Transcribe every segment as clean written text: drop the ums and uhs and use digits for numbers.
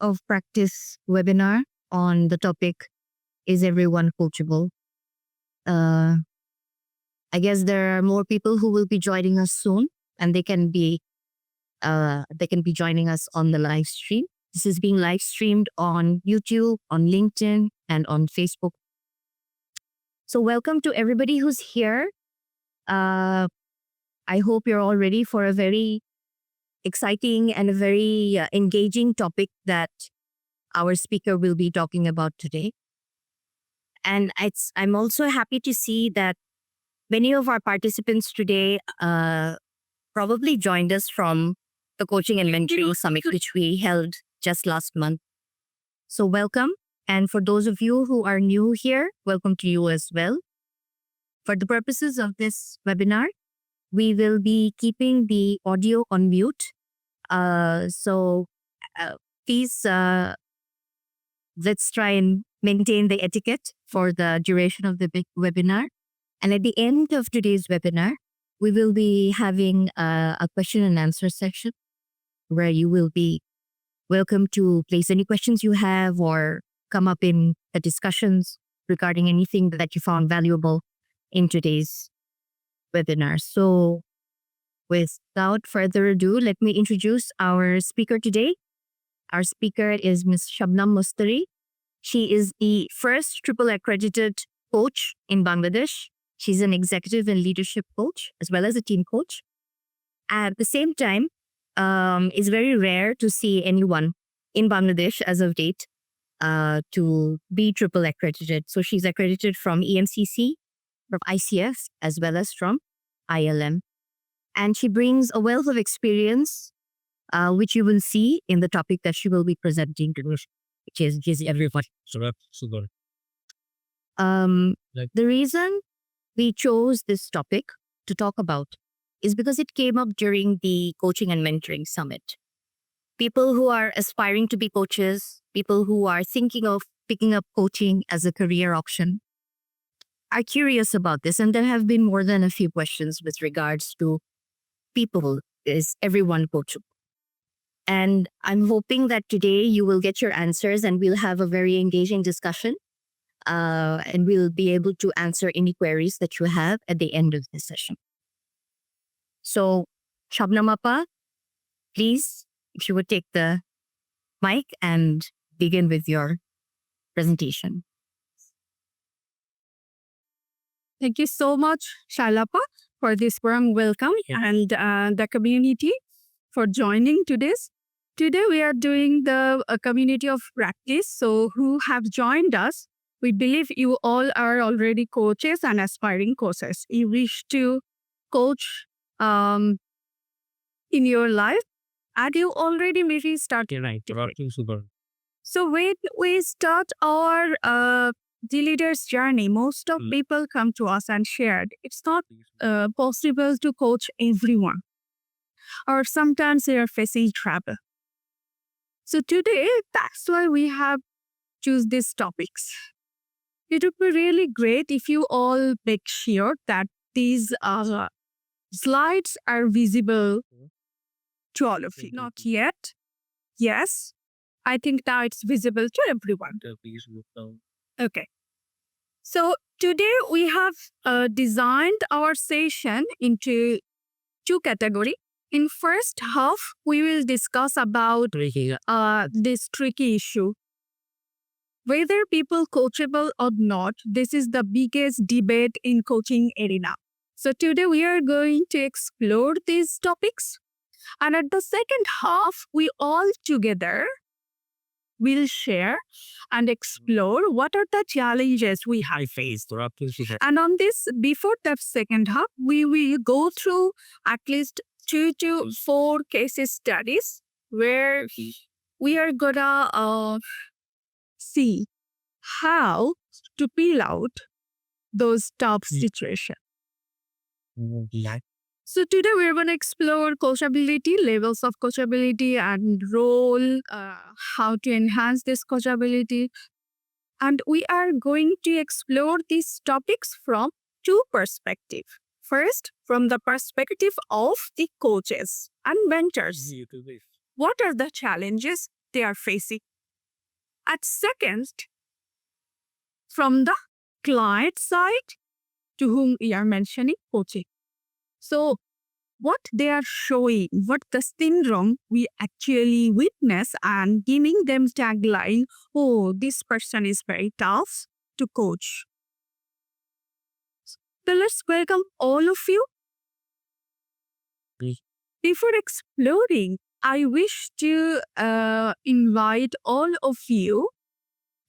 of practice webinar on the topic, is everyone coachable? I guess there are more people who will be joining us soon, and they can be joining us on the live stream. This is being live streamed on YouTube, on LinkedIn, and on Facebook. So welcome to everybody who's here. I hope you're all ready for a very exciting and a very engaging topic that our speaker will be talking about today. And I'm also happy to see that many of our participants today probably joined us from the Coaching and Mentoring Summit, which we held just last month. So welcome. And for those of you who are new here, welcome to you as well. For the purposes of this webinar, we will be keeping the audio on mute. So please, let's try and maintain the etiquette for the duration of the webinar. And at the end of today's webinar, we will be having a question and answer section where you will be welcome to place any questions you have or come up in the discussions regarding anything that you found valuable in today's webinar. So without further ado, let me introduce our speaker today. Our speaker is Ms. Sabnam Mostari. She is the first triple accredited coach in Bangladesh. She's an executive and leadership coach as well as a team coach. At the same time, it's very rare to see anyone in Bangladesh as of date to be triple accredited. So she's accredited from EMCC, from ICF, as well as from ILM. And she brings a wealth of experience, which you will see in the topic that she will be presenting today, which is everyone. The reason we chose this topic to talk about is because it came up during the Coaching and Mentoring Summit. People who are aspiring to be coaches, people who are thinking of picking up coaching as a career option, are curious about this. And there have been more than a few questions with regards to people, is everyone coachable? And I'm hoping that today you will get your answers and we'll have a very engaging discussion. And we'll be able to answer any queries that you have at the end of this session. So, Sabnam Appa, please, if you would take the mic and begin with your presentation. Thank you so much, Shaila, for this warm welcome and the community for joining today's. Today we are doing the community of practice. So who have joined us, we believe you all are already coaches and aspiring coaches. You wish to coach in your life and you already maybe started. Right. So when we start our DLeader's journey, most of people come to us and shared it's not possible to coach everyone. Or sometimes they are facing trouble. So today, that's why we have choose these topics. It would be really great if you all make sure that these slides are visible to all of you. Not yet. Yes. I think now it's visible to everyone. Okay. So today we have designed our session into two categories. In first half, we will discuss about this tricky issue. Whether people coachable or not, this is the biggest debate in coaching arena. So today we are going to explore these topics. And at the second half, we all together will share and explore what are the challenges we have faced. And on this, before the second half, we will go through at least 2 to 4 case studies where we are gonna see how to peel out those tough situations. So today we're going to explore coachability, levels of coachability and role, how to enhance this coachability. And we are going to explore these topics from two perspectives. First, from the perspective of the coaches and mentors. What are the challenges they are facing. At second, from the client side to whom we are mentioning coaching. So what they are showing, what the syndrome we actually witness and giving them tagline, oh, this person is very tough to coach. So let's welcome all of you. Before exploring, I wish to invite all of you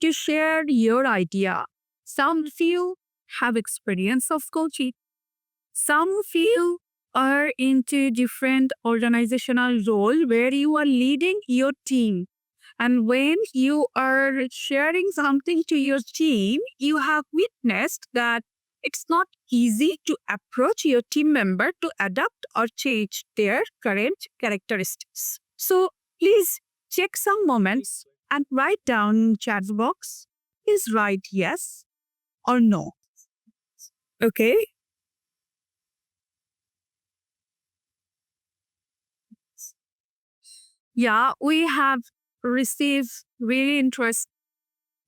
to share your idea. Some of you have experience of coaching. Some of you are into different organizational role where you are leading your team. And when you are sharing something to your team, you have witnessed that it's not easy to approach your team member to adapt or change their current characteristics. So please take some moments and write down in chat box, please write yes or no. Okay? Yeah, we have received really interesting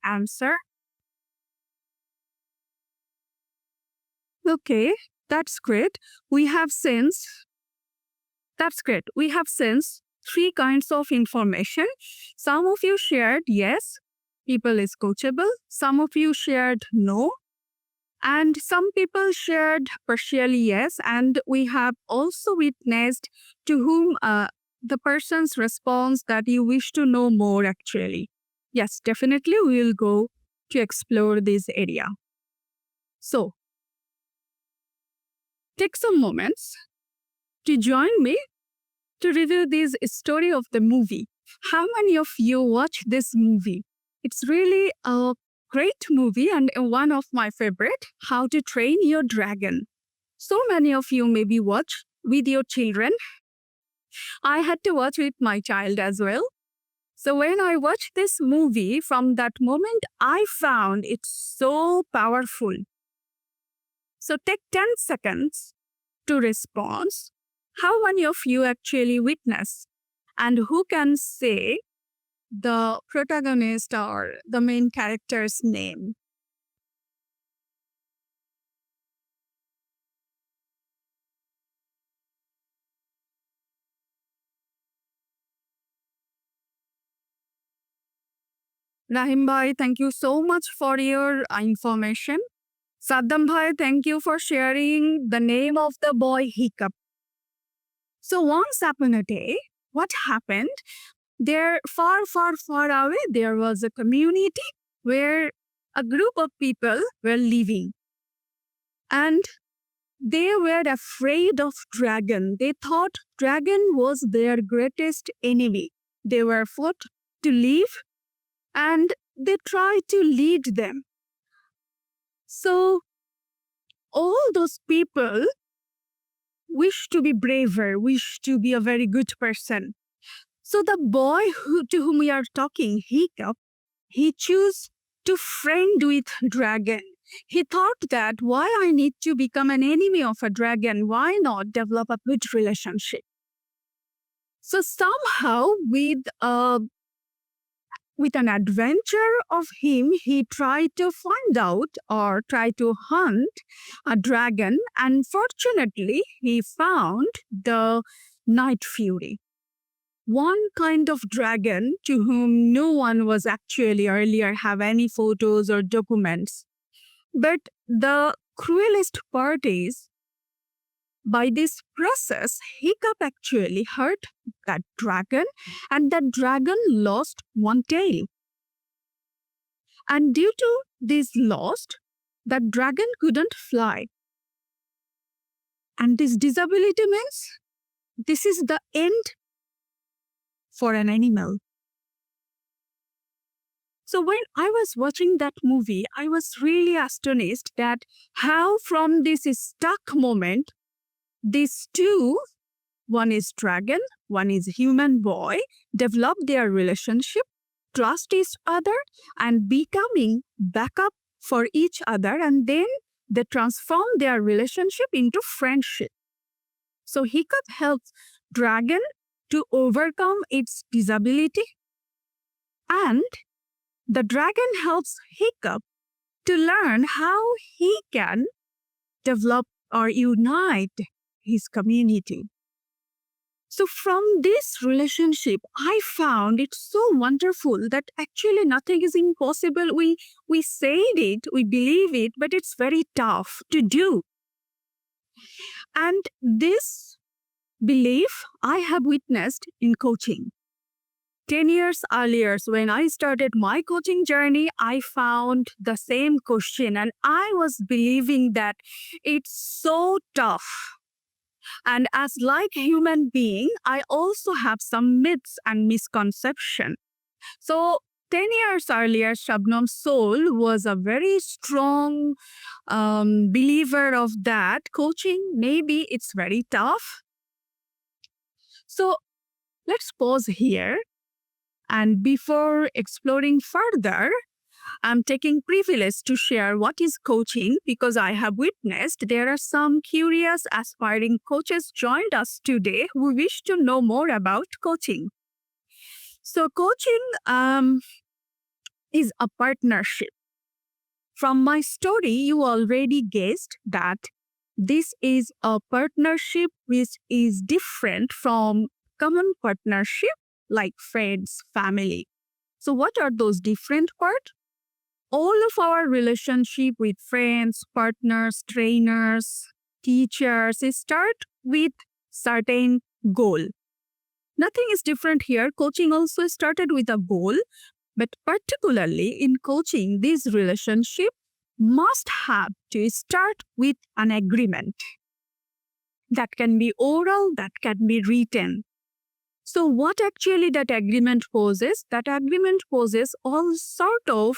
answer. Okay, that's great. We have since three kinds of information. Some of you shared yes, people is coachable. Some of you shared no. And some people shared partially yes. And we have also witnessed to whom the person's response that you wish to know more actually. Yes, definitely we will go to explore this area. So, take some moments to join me to review this story of the movie. How many of you watched this movie? It's really a great movie and one of my favorite, How to Train Your Dragon. So many of you maybe watch with your children. I had to watch with my child as well. So when I watched this movie, from that moment, I found it so powerful. So take 10 seconds to respond. How many of you actually witness? And who can say the protagonist or the main character's name? Rahim Bhai, thank you so much for your information. Sabnam Bhai, thank you for sharing the name of the boy Hiccup. So once upon a day, what happened? There, far, far, far away, there was a community where a group of people were living. And they were afraid of dragon. They thought dragon was their greatest enemy. They were fought to live and they tried to lead them. So all those people wish to be braver, wish to be a very good person. So the boy to whom we are talking, Hiccup, he chose to friend with dragon. He thought that why I need to become an enemy of a dragon? Why not develop a good relationship? So somehow with an adventure of him, he tried to find out or try to hunt a dragon. And fortunately, he found the Night Fury. One kind of dragon to whom no one was actually earlier have any photos or documents. But the cruelest part is, by this process, Hiccup actually hurt that dragon and that dragon lost one tail. And due to this loss, that dragon couldn't fly. And this disability means this is the end for an animal. So when I was watching that movie, I was really astonished that how from this stuck moment, these two, one is dragon, one is human boy, develop their relationship, trust each other, and becoming backup for each other, and then they transform their relationship into friendship. So Hiccup helps dragon to overcome its disability And the dragon helps Hiccup to learn how he can develop or unite his community. So from this relationship, I found it so wonderful that actually nothing is impossible. We said it, we believe it, but it's very tough to do. And this belief I have witnessed in coaching. 10 years earlier, when I started my coaching journey, I found the same question and I was believing that it's so tough. And as like human being, I also have some myths and misconception. So 10 years earlier, Sabnam's soul was a very strong believer of that. Coaching, maybe it's very tough. So let's pause here. And before exploring further, I'm taking privilege to share what is coaching because I have witnessed there are some curious aspiring coaches joined us today who wish to know more about coaching. So coaching is a partnership. From my story, you already guessed that this is a partnership which is different from common partnership like friends, family. So what are those different parts? All of our relationship with friends, partners, trainers, teachers start with certain goal. Nothing is different here. Coaching also started with a goal, but particularly in coaching, this relationship must have to start with an agreement. That can be oral, that can be written. So what actually that agreement poses? That agreement poses all sort of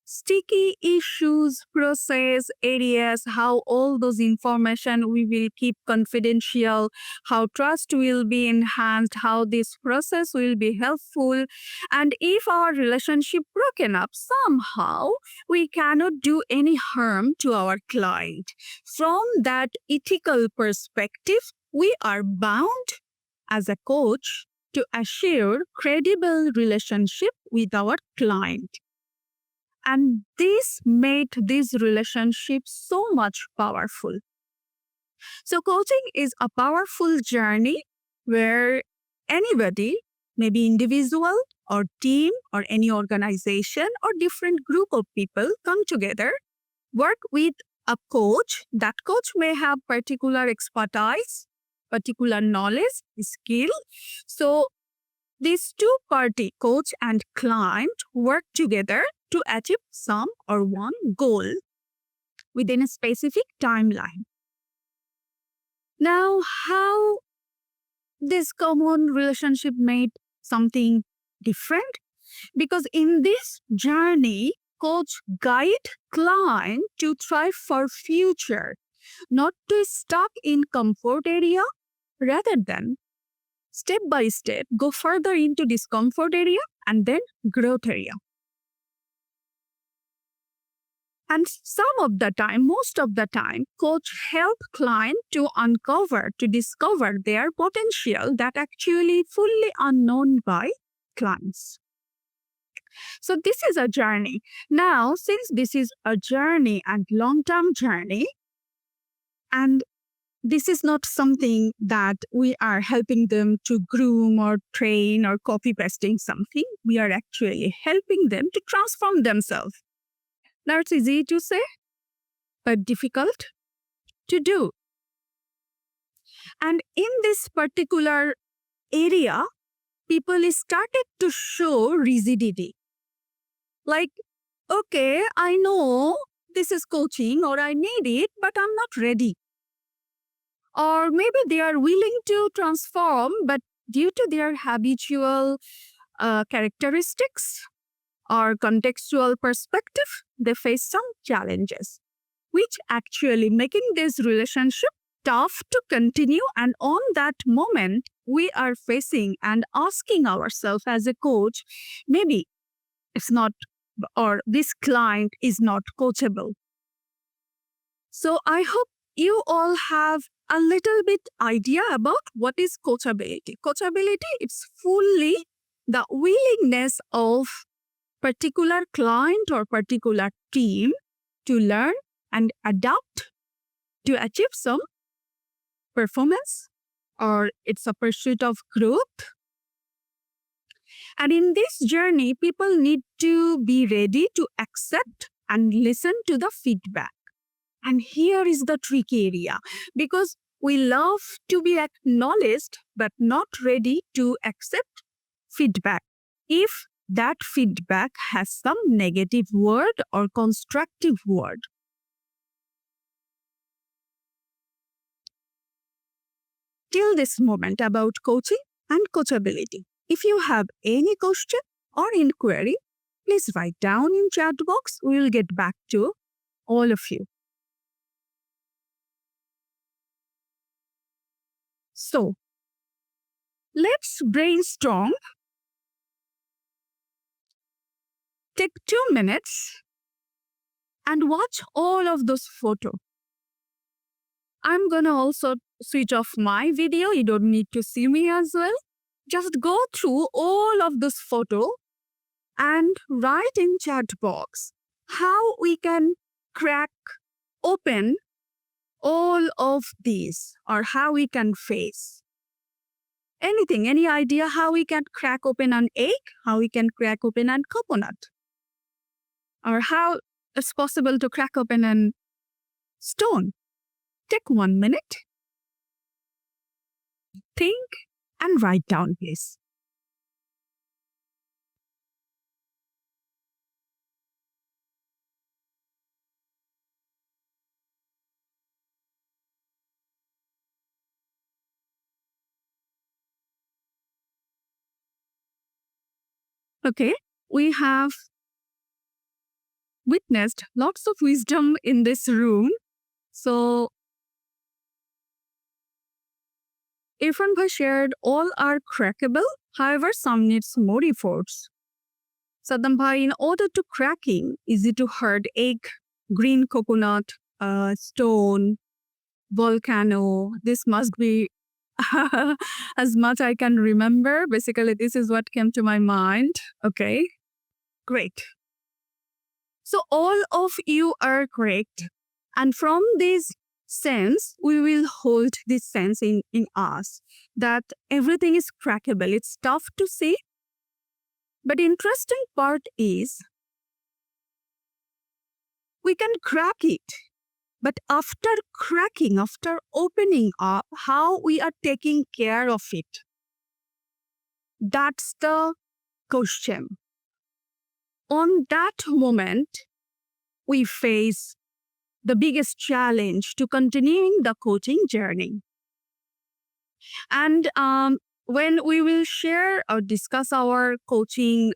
sticky issues, process, areas, how all those information we will keep confidential, how trust will be enhanced, how this process will be helpful. And if our relationship broken up somehow, we cannot do any harm to our client. From that ethical perspective, we are bound as a coach to assure credible relationship with our client. And this made this relationship so much powerful. So coaching is a powerful journey where anybody, maybe individual or team or any organization or different group of people come together, work with a coach. That coach may have particular expertise, particular knowledge, skill. So these two-party, coach and client, work together to achieve some or one goal within a specific timeline. Now, how this common relationship made something different? Because in this journey, coach guide client to thrive for future, not to stuck in comfort area, rather than step by step go further into discomfort area and then growth area. And some of the time, most of the time, coach help client to uncover, to discover their potential that actually fully unknown by clients. So this is a journey. Now, since this is a journey and long-term journey, and this is not something that we are helping them to groom or train or copy pasting something. We are actually helping them to transform themselves. Now it's easy to say, but difficult to do. And in this particular area, people started to show rigidity. Like, okay, I know this is coaching or I need it, but I'm not ready. Or maybe they are willing to transform, but due to their habitual characteristics or contextual perspective, they face some challenges, which actually making this relationship tough to continue. And on that moment, we are facing and asking ourselves as a coach, maybe it's not, or this client is not coachable. So I hope you all have a little bit idea about what is coachability. Coachability is fully the willingness of particular client or particular team to learn and adapt to achieve some performance, or it's a pursuit of growth. And in this journey, people need to be ready to accept and listen to the feedback. And here is the tricky area, because we love to be acknowledged but not ready to accept feedback. If that feedback has some negative word or constructive word. Till this moment about coaching and coachability. If you have any question or inquiry, please write down in chat box. We will get back to all of you. So, let's brainstorm. Take 2 minutes and watch all of those photos. I'm gonna also switch off my video. You don't need to see me as well. Just go through all of this photo and write in chat box how we can crack open all of these, or how we can face anything, any idea how we can crack open an egg, how we can crack open a coconut, or how it's possible to crack open a stone. Take 1 minute, think, and write down this. Okay, we have witnessed lots of wisdom in this room. So, Irfan Bhai shared all are crackable, however, some needs more efforts. Sabnam Bhai, in order to cracking, easy to hard egg, green coconut, stone, volcano, this must be as much I can remember. Basically, this is what came to my mind. Okay, great. So all of you are correct. And from this sense, we will hold this sense in us that everything is crackable. It's tough to say. But interesting part is we can crack it. But after cracking, after opening up, how we are taking care of it. That's the question. On that moment, we face the biggest challenge to continuing the coaching journey. And when we will share or discuss our coaching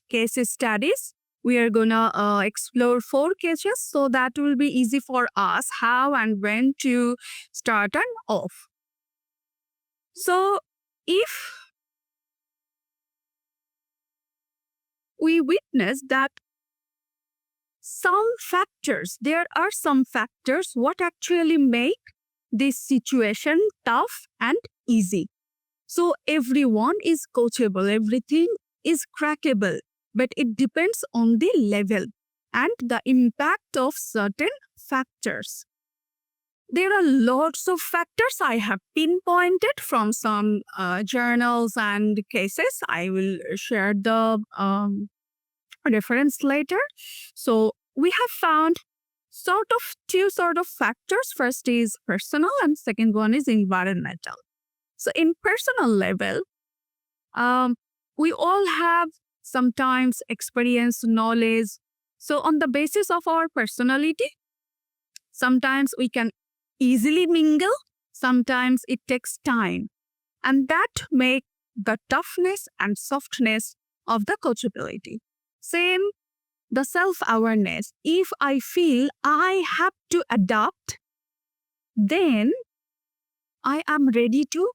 case studies, we are gonna explore 4 cases, so that will be easy for us how and when to start and off. So if we witness that there are some factors what actually make this situation tough and easy. So everyone is coachable, everything is crackable, but it depends on the level and the impact of certain factors. There are lots of factors I have pinpointed from some journals and cases. I will share the reference later. So we have found two sort of factors. First is personal and second one is environmental. So in personal level, we all have sometimes experience, knowledge. So on the basis of our personality, sometimes we can easily mingle, sometimes it takes time. And that makes the toughness and softness of the coachability. Same, the self-awareness. If I feel I have to adapt, then I am ready to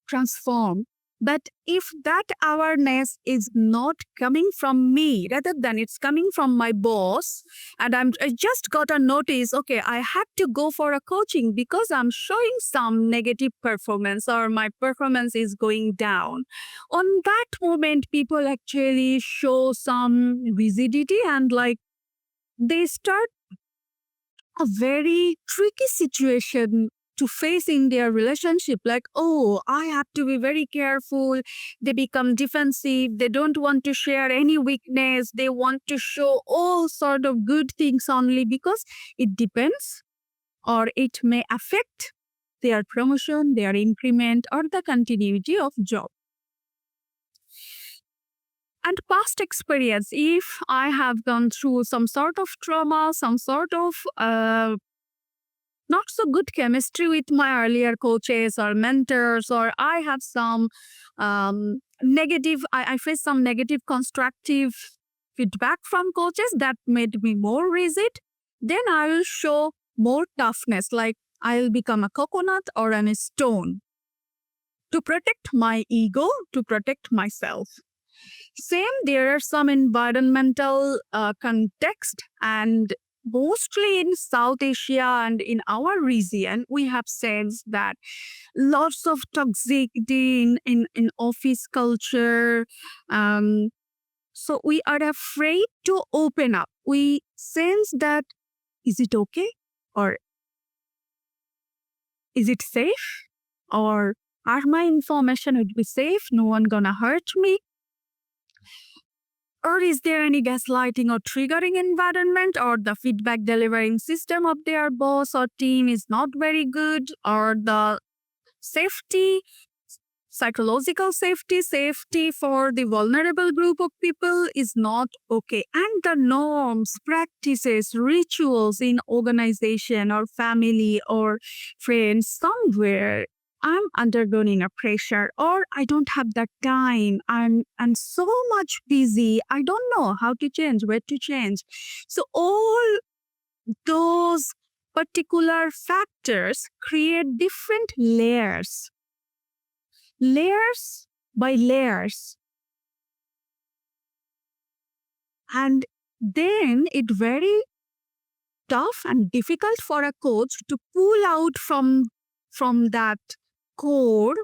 transform But if that awareness is not coming from me, rather than it's coming from my boss, and I just got a notice, okay, I had to go for a coaching because I'm showing some negative performance or my performance is going down. On that moment, people actually show some rigidity and like they start a very tricky situation to face in their relationship, like, oh, I have to be very careful. They become defensive, they don't want to share any weakness, they want to show all sort of good things only because it depends or it may affect their promotion, their increment, or the continuity of job. And past experience, if I have gone through some sort of trauma, some sort of not so good chemistry with my earlier coaches or mentors, or I have some I faced some negative constructive feedback from coaches that made me more rigid, then I will show more toughness, like I'll become a coconut or a stone to protect my ego, to protect myself. Same, there are some environmental context, and mostly in South Asia and in our region, we have sensed that lots of toxicity in office culture. So we are afraid to open up. We sense that, is it okay? Or is it safe? Or are my information would be safe? No one gonna hurt me? Or is there any gaslighting or triggering environment, or the feedback delivering system of their boss or team is not very good, or the safety, psychological safety for the vulnerable group of people is not okay. And the norms, practices, rituals in organization or family or friends, somewhere I'm undergoing a pressure, or I don't have that time. I'm so much busy. I don't know how to change, where to change. So all those particular factors create different layers by layers. And then it's very tough and difficult for a coach to pull out from that core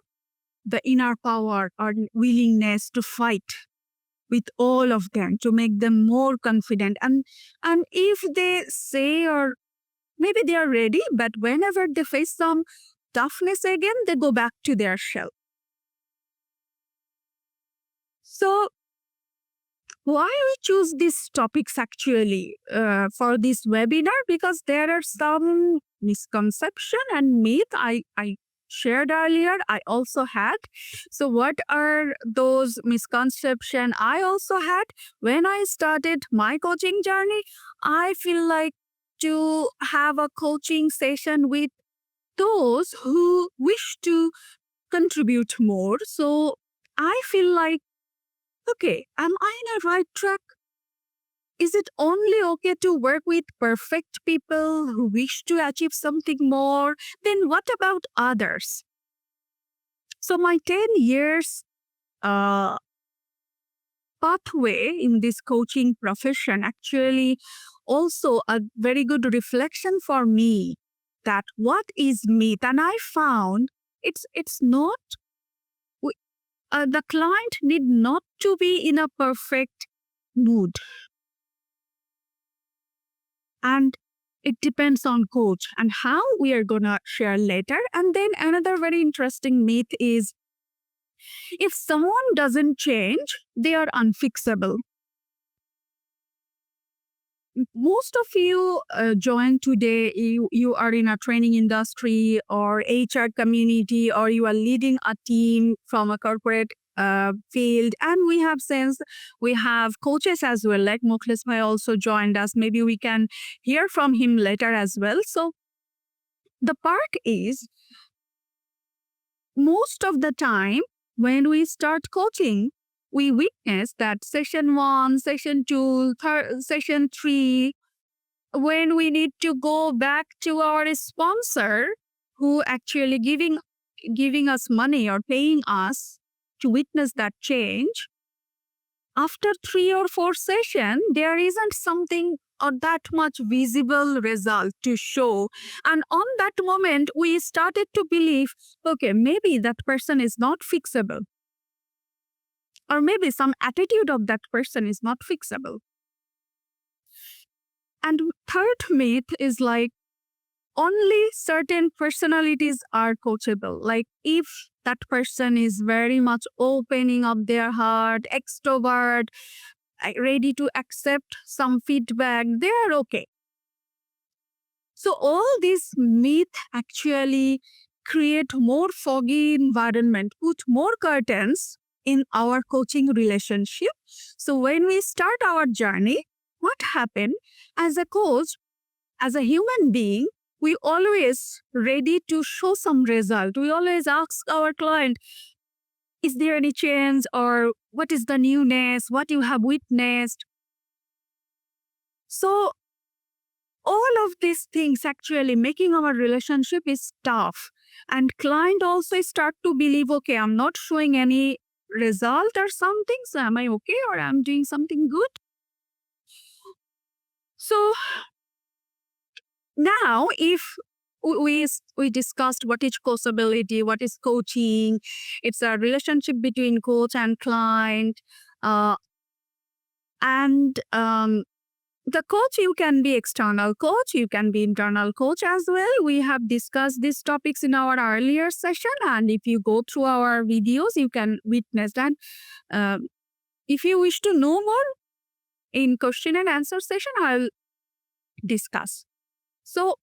the inner power or willingness to fight with all of them, to make them more confident. And if they say, or maybe they are ready, but whenever they face some toughness again, they go back to their shell. So why we choose these topics actually for this webinar? Because there are some misconception and myth I shared earlier, I also had. So what are those misconceptions I also had? When I started my coaching journey, I feel like to have a coaching session with those who wish to contribute more. So I feel like, okay, am I in a right track? Is it only okay to work with perfect people who wish to achieve something more? Then what about others? So my 10 years pathway in this coaching profession actually also a very good reflection for me that what is myth. And I found it's not, the client need not to be in a perfect mood. And it depends on coach and how we are going to share later. And then another very interesting myth is if someone doesn't change, they are unfixable. Most of you join today, you are in a training industry or HR community, or you are leading a team from a corporate field. And we have coaches as well, like Mukhlis Bhai also joined us. Maybe we can hear from him later as well. So the part is, most of the time when we start coaching, we witness that session 1, session 2, session 3, when we need to go back to our sponsor who actually giving us money or paying us to witness that change, after 3 or 4 sessions, there isn't something or that much visible result to show. And on that moment, we started to believe, okay, maybe that person is not fixable. Or maybe some attitude of that person is not fixable. And third myth is like, only certain personalities are coachable. Like if that person is very much opening up their heart, extrovert, ready to accept some feedback, they are okay. So all these myths actually create more foggy environment, put more curtains in our coaching relationship. So when we start our journey, what happened as a coach, as a human being, we always ready to show some result. We always ask our client, is there any change, or what is the newness, what you have witnessed? So all of these things actually making our relationship is tough. And client also start to believe, okay, I'm not showing any result or something, so am I okay, or I'm doing something good? So now, if we discussed what is coachability, what is coaching, it's a relationship between coach and client, and the coach, you can be external coach, you can be internal coach as well. We have discussed these topics in our earlier session, and if you go through our videos, you can witness that. If you wish to know more, in question and answer session, I'll discuss. So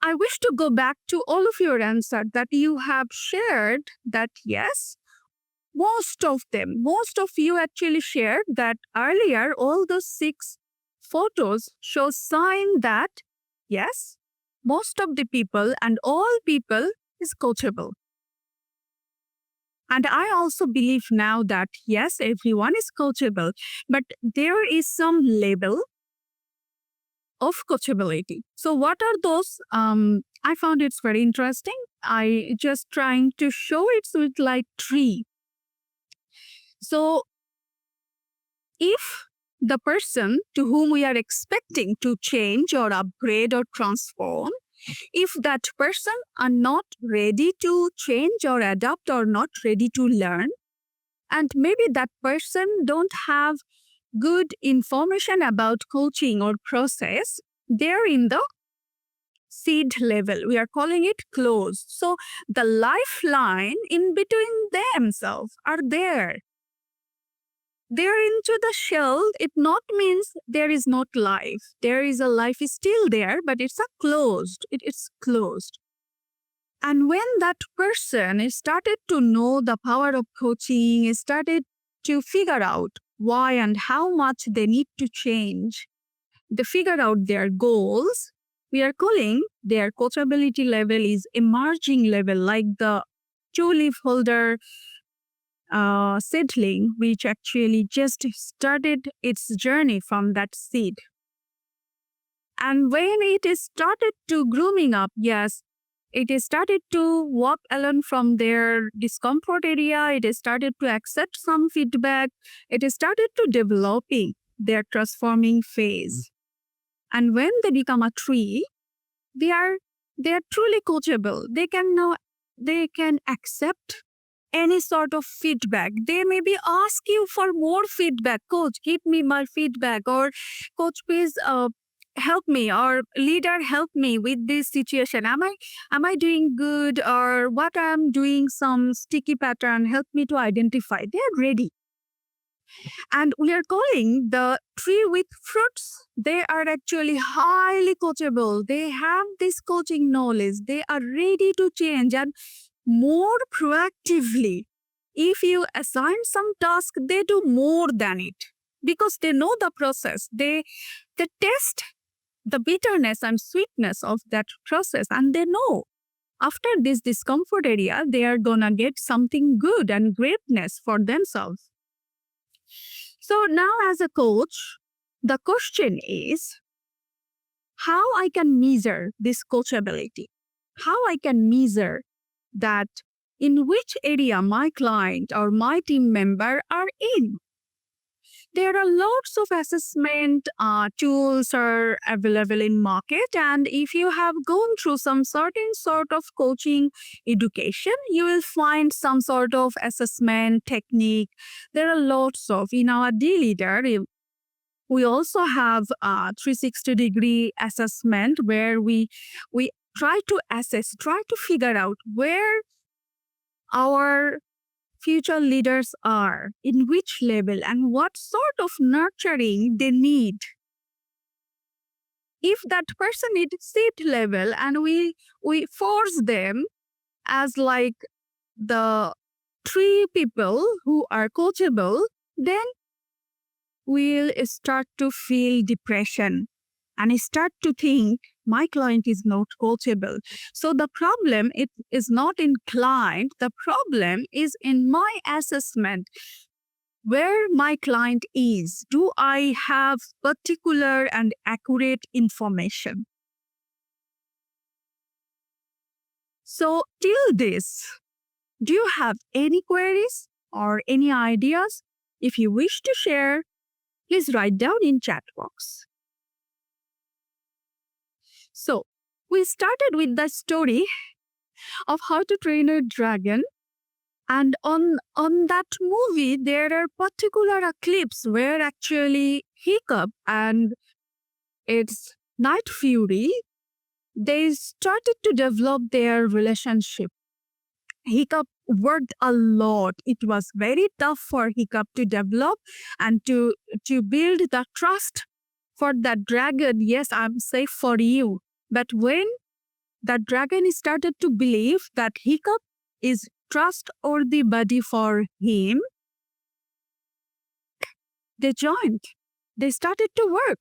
I wish to go back to all of your answers that you have shared that yes, most of you actually shared that earlier, all those 6 photos show sign that yes, most of the people and all people is coachable. And I also believe now that yes, everyone is coachable, but there is some level of coachability. So what are those? I found it's very interesting. I just trying to show it with like 3. So if the person to whom we are expecting to change or upgrade or transform, if that person are not ready to change or adapt or not ready to learn, and maybe that person don't have good information about coaching or process, they're in the seed level. We are calling it closed. So the lifeline in between themselves are there. They're into the shell. It not means there is not life. There is a life is still there, but it's a closed. It's closed. And when that person started to know the power of coaching, started to figure out why and how much they need to change, they figure out their goals, we are calling their coachability level is emerging level, like the 2-leaf holder seedling, which actually just started its journey from that seed. And when it is started to grooming up, yes, it is started to walk alone from their discomfort area. It is started to accept some feedback. It is started to developing their transforming phase. And when they become a tree, they are truly coachable. They can accept any sort of feedback. They maybe ask you for more feedback. Coach, give me more feedback, or coach, please help me, or leader, help me with this situation. Am I doing good, or what I'm doing some sticky pattern? Help me to identify. They're ready. And we are calling the tree with fruits. They are actually highly coachable. They have this coaching knowledge. They are ready to change and more proactively. If you assign some task, they do more than it because they know the process. They test the bitterness and sweetness of that process, and they know after this discomfort area, they are gonna get something good and greatness for themselves. So now as a coach, the question is how I can measure this coachability, how I can measure that in which area my client or my team member are in. There are lots of assessment tools are available in market, and if you have gone through some certain sort of coaching education, you will find some sort of assessment technique. There are lots of in our DLeader. We also have a 360-degree assessment where we try to assess, try to figure out where our future leaders are, in which level, and what sort of nurturing they need. If that person is seat level and we force them as like the 3 people who are coachable, then we'll start to feel depression and start to think my client is not coachable. So the problem is not in client, the problem is in my assessment. Where my client is, do I have particular and accurate information? So till this, do you have any queries or any ideas? If you wish to share, please write down in chat box. So we started with the story of how to train a dragon. And on that movie, there are particular clips where actually Hiccup and its Night Fury, they started to develop their relationship. Hiccup worked a lot. It was very tough for Hiccup to develop and to build the trust for that dragon. Yes, I'm safe for you. But when that dragon started to believe that Hiccup is trustworthy buddy for him, they joined. They started to work.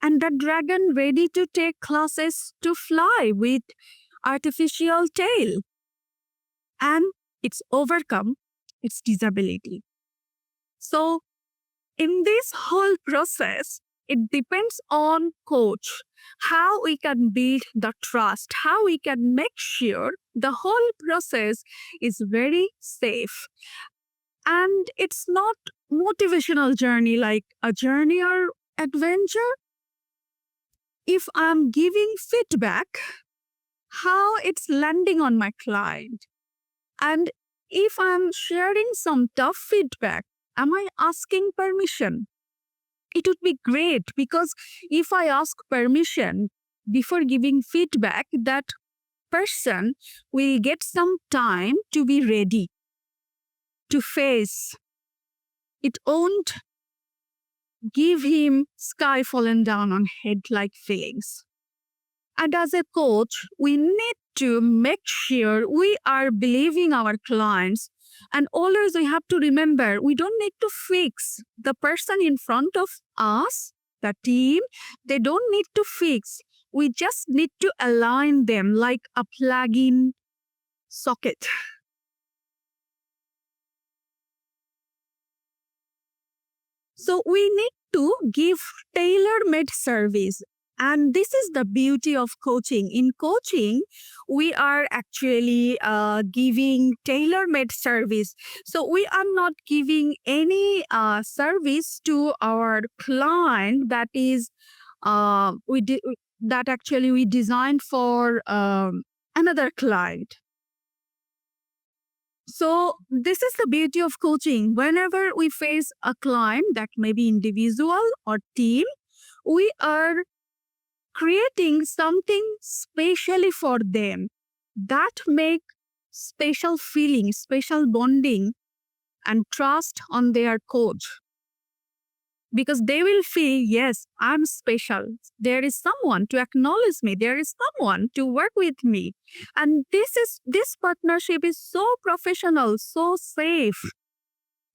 And the dragon ready to take classes to fly with artificial tail. And it's overcome its disability. So in this whole process, it depends on coach, how we can build the trust, how we can make sure the whole process is very safe. And it's not motivational journey like a journey or adventure. If I'm giving feedback, how it's landing on my client. And if I'm sharing some tough feedback, am I asking permission? It would be great because if I ask permission before giving feedback, that person will get some time to be ready to face. It won't give him sky falling down on head like feelings. And as a coach, we need to make sure we are believing our clients. And always we have to remember, we don't need to fix the person in front of us, the team. They don't need to fix. We just need to align them like a plug-in socket. So we need to give tailor-made service. And this is the beauty of coaching. In coaching, we are actually giving tailor-made service. So we are not giving any service to our client that is that actually we designed for another client. So this is the beauty of coaching. Whenever we face a client that may be individual or team, we are creating something specially for them that make special feeling, special bonding and trust on their coach. Because they will feel, yes, I'm special. There is someone to acknowledge me. There is someone to work with me. And this partnership is so professional, so safe.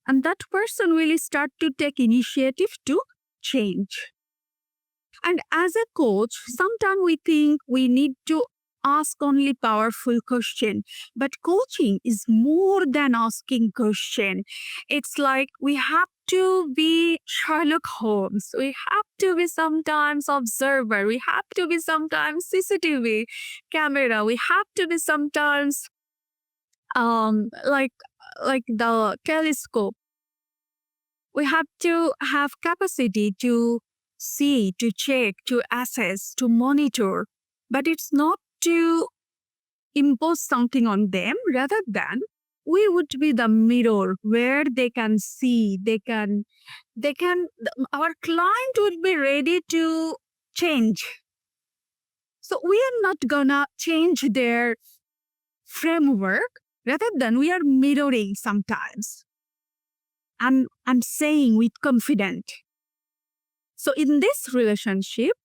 And that person will start to take initiative to change. And as a coach, sometimes we think we need to ask only powerful question. But coaching is more than asking question. It's like we have to be Sherlock Holmes. We have to be sometimes observer. We have to be sometimes CCTV camera. We have to be sometimes like the telescope. We have to have capacity to see, to check, to assess, to monitor, but it's not to impose something on them. Rather than we would be the mirror where they can see, our client would be ready to change. So we are not gonna change their framework. Rather than we are mirroring sometimes. I'm saying with confidence. So in this relationship,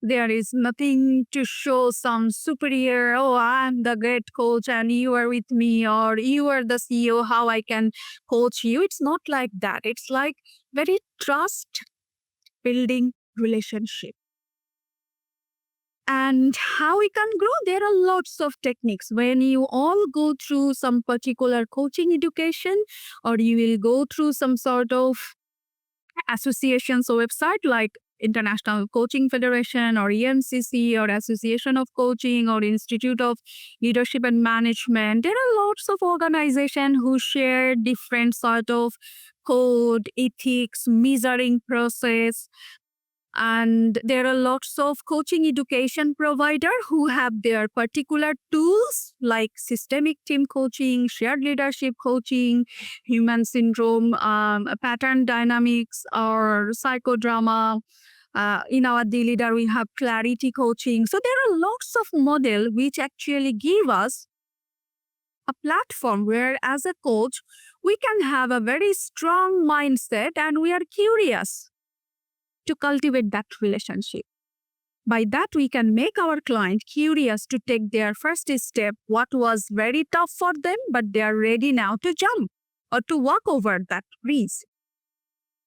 there is nothing to show some superior, oh, I'm the great coach and you are with me, or you are the CEO, how I can coach you. It's not like that. It's like very trust building relationship. And how we can grow, there are lots of techniques. When you all go through some particular coaching education, or you will go through some sort of associations or website like International Coaching Federation or EMCC or Association of Coaching or Institute of Leadership and Management, there are lots of organizations who share different sort of code, ethics, measuring process. And there are lots of coaching education providers who have their particular tools like systemic team coaching, shared leadership coaching, human syndrome, pattern dynamics, or psychodrama. In our DLeader, we have clarity coaching. So there are lots of models which actually give us a platform where, as a coach, we can have a very strong mindset and we are curious to cultivate that relationship. By that, we can make our client curious to take their first step, what was very tough for them, but they are ready now to jump or to walk over that risk.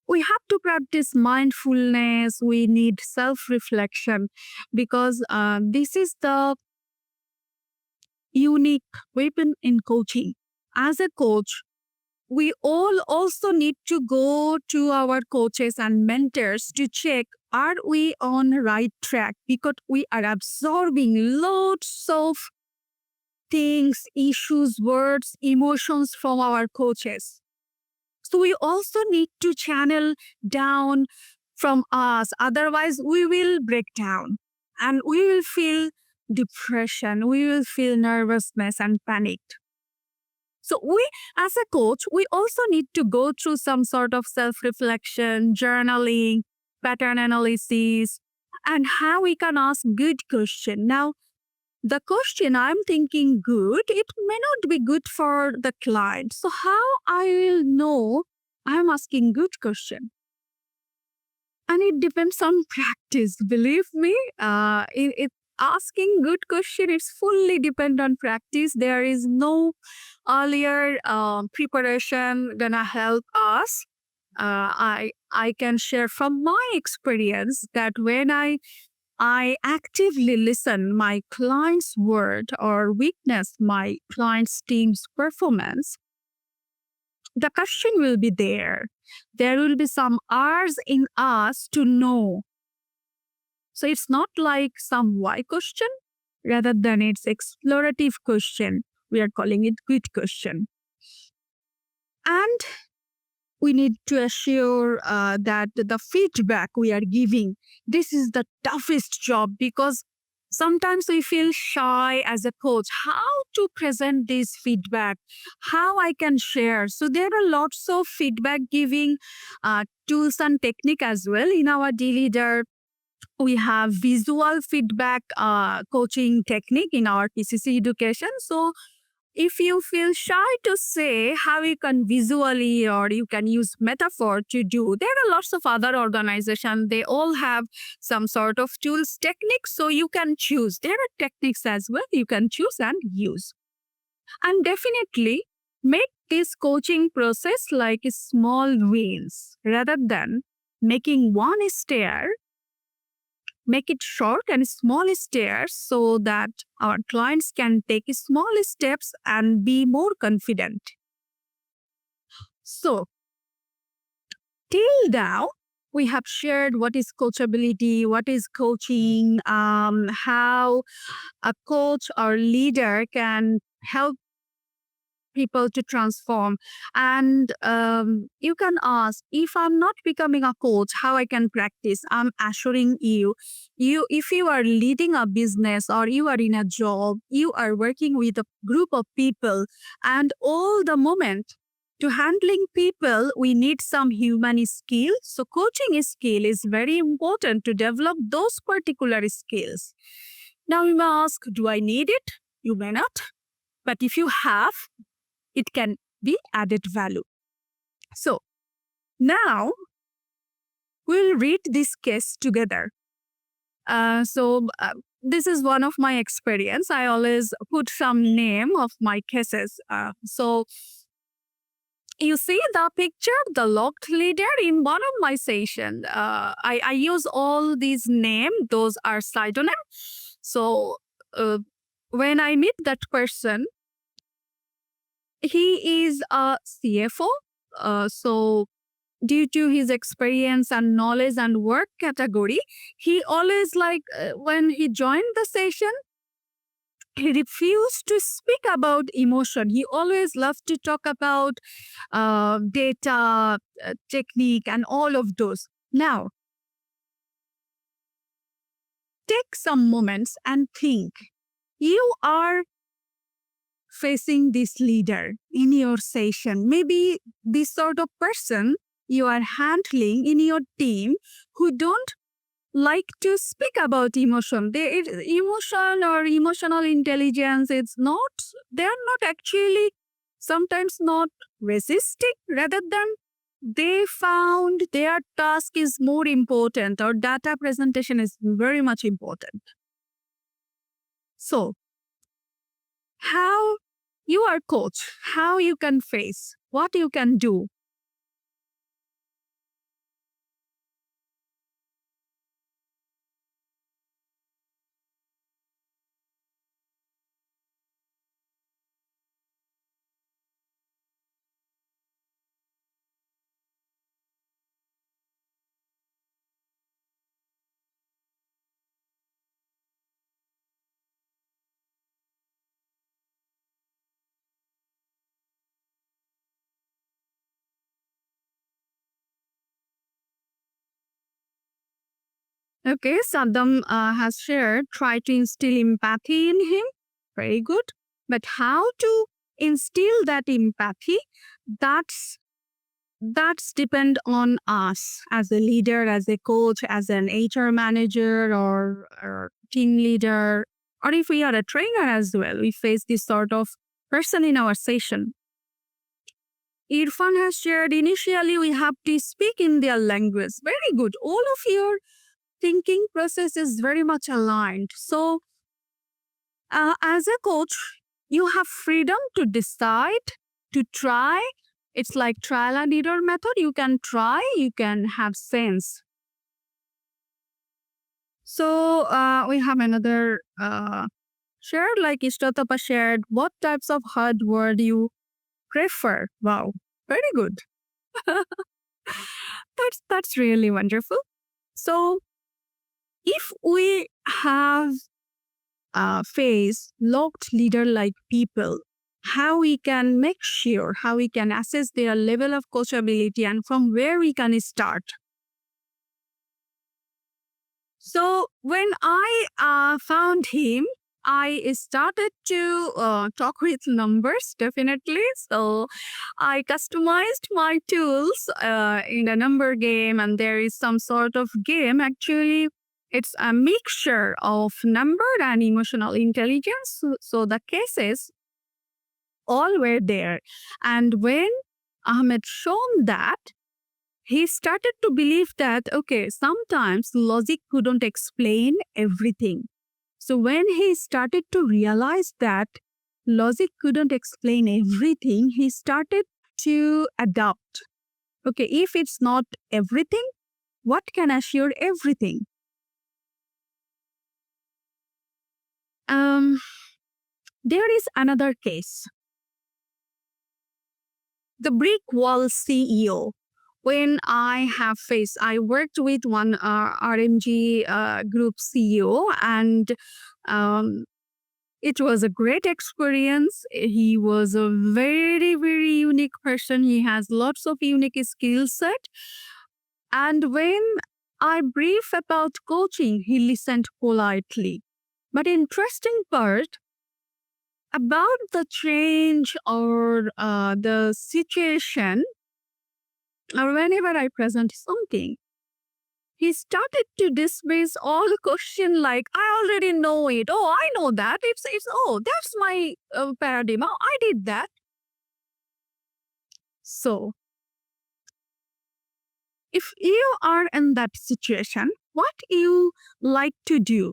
We have to practice mindfulness. We need self-reflection because this is the unique weapon in coaching. As a coach, we all also need to go to our coaches and mentors to check, are we on the right track? Because we are absorbing lots of things, issues, words, emotions from our coaches. So we also need to channel down from us. Otherwise, we will break down and we will feel depression. We will feel nervousness and panic. So we, as a coach, we also need to go through some sort of self-reflection, journaling, pattern analysis, and how we can ask good question. Now, the question I'm thinking good, it may not be good for the client. So how I will know I'm asking good question? And it depends on practice. Believe me, asking good question is fully depend on practice. There is no earlier preparation gonna help us. I can share from my experience that when I actively listen my client's word or witness my client's team's performance, the question will be there. There will be some R's in us to know. So it's not like some why question, rather than it's explorative question. We are calling it good question. And we need to assure that the feedback we are giving, this is the toughest job because sometimes we feel shy as a coach, how to present this feedback, how I can share. So there are lots of feedback giving tools and technique as well. In our DLeader, we have visual feedback coaching technique in our PCC education. So if you feel shy to say how you can visually or you can use metaphor to do, there are lots of other organizations. They all have some sort of tools, techniques, so you can choose. There are techniques as well you can choose and use. And definitely make this coaching process like small wins rather than making one stair. Make it short and small stairs so that our clients can take small steps and be more confident. So, till now, we have shared what is coachability, what is coaching, how a coach or leader can help people to transform. And you can ask, if I'm not becoming a coach, how I can practice? I'm assuring you, if you are leading a business or you are in a job, you are working with a group of people, and all the moment to handling people, we need some human skill. So coaching skill is very important to develop those particular skills. Now you may ask, do I need it? You may not. But if you have, it can be added value. So now we'll read this case together. This is one of my experience. I always put some name of my cases. So you see the picture, the locked leader in one of my session. I use all these names. Those are pseudonym. So when I meet that person, he is a CFO. So due to his experience and knowledge and work category, he always when he joined the session, he refused to speak about emotion. He always loved to talk about data, technique, and all of those. Now, take some moments and think. You are facing this leader in your session. Maybe this sort of person you are handling in your team who don't like to speak about emotion. Emotion or emotional intelligence, they're not actually sometimes not resisting, rather than they found their task is more important or data presentation is very much important. So, how you are coach, how you can face, what you can do. Okay, Sabnam has shared, try to instill empathy in him. Very good. But how to instill that empathy, that's depend on us as a leader, as a coach, as an HR manager or team leader, or if we are a trainer as well, we face this sort of person in our session. Irfan has shared, initially we have to speak in their language. Very good. All of your thinking process is very much aligned. So as a coach, you have freedom to decide, to try. It's like trial and error method. You can try, you can have sense. So we have another shared, like Ishtatapa shared, what types of hard word you prefer? Wow, very good. That's really wonderful. So if we have face locked leader-like people, how we can make sure, how we can assess their level of coachability and from where we can start. So when I found him, I started to talk with numbers, definitely. So I customized my tools in a number game, and there is some sort of game. Actually, it's a mixture of number and emotional intelligence. So the cases all were there. And when Ahmed shown that, he started to believe that, okay, sometimes logic couldn't explain everything. So when he started to realize that logic couldn't explain everything, he started to adapt. Okay, if it's not everything, what can assure everything? There is another case. The brick wall CEO. When I worked with one RMG group CEO, and It was a great experience. He was a very, very unique person. He has lots of unique skill set. And when I brief about coaching, he listened politely. But interesting part about the change or the situation, or whenever I present something, he started to dismiss all the question like, I already know it. Oh, I know that. Oh, that's my paradigm. Oh, I did that. So, if you are in that situation, what you like to do?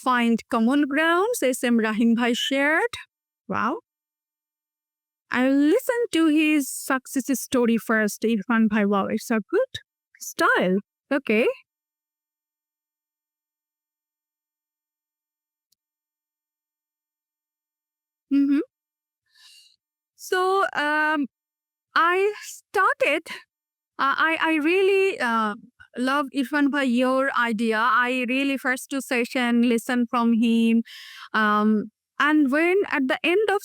Find common grounds, SM Rahim Bhai shared. Wow. I'll listen to his success story first, Irfan Bhai. Wow, it's a good style. Okay. Mm-hmm. So I started, I really love Irfan Bhai, your idea. I really first two session listen from him. And when at the end of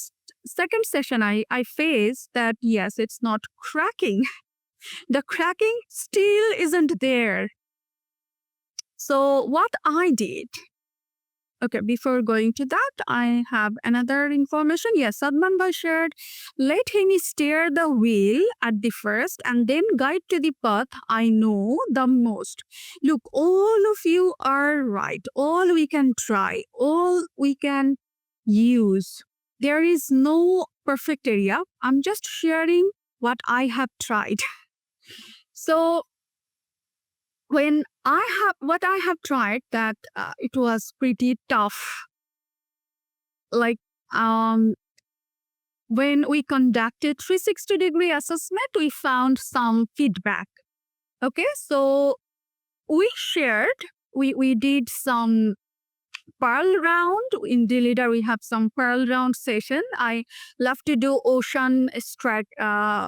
second session, I faced that, yes, it's not cracking. The cracking still isn't there. So what I did, okay, before going to that, I have another information. Yes, Sabnam Bhai shared, let him steer the wheel at the first and then guide to the path I know the most. Look, all of you are right. All we can try, all we can use. There is no perfect area. I'm just sharing what I have tried. So when what I have tried, that it was pretty tough. Like when we conducted 360-degree assessment, we found some feedback. Okay, so we shared, we did some pearl round. In DLeader, we have some pearl round session. I love to do ocean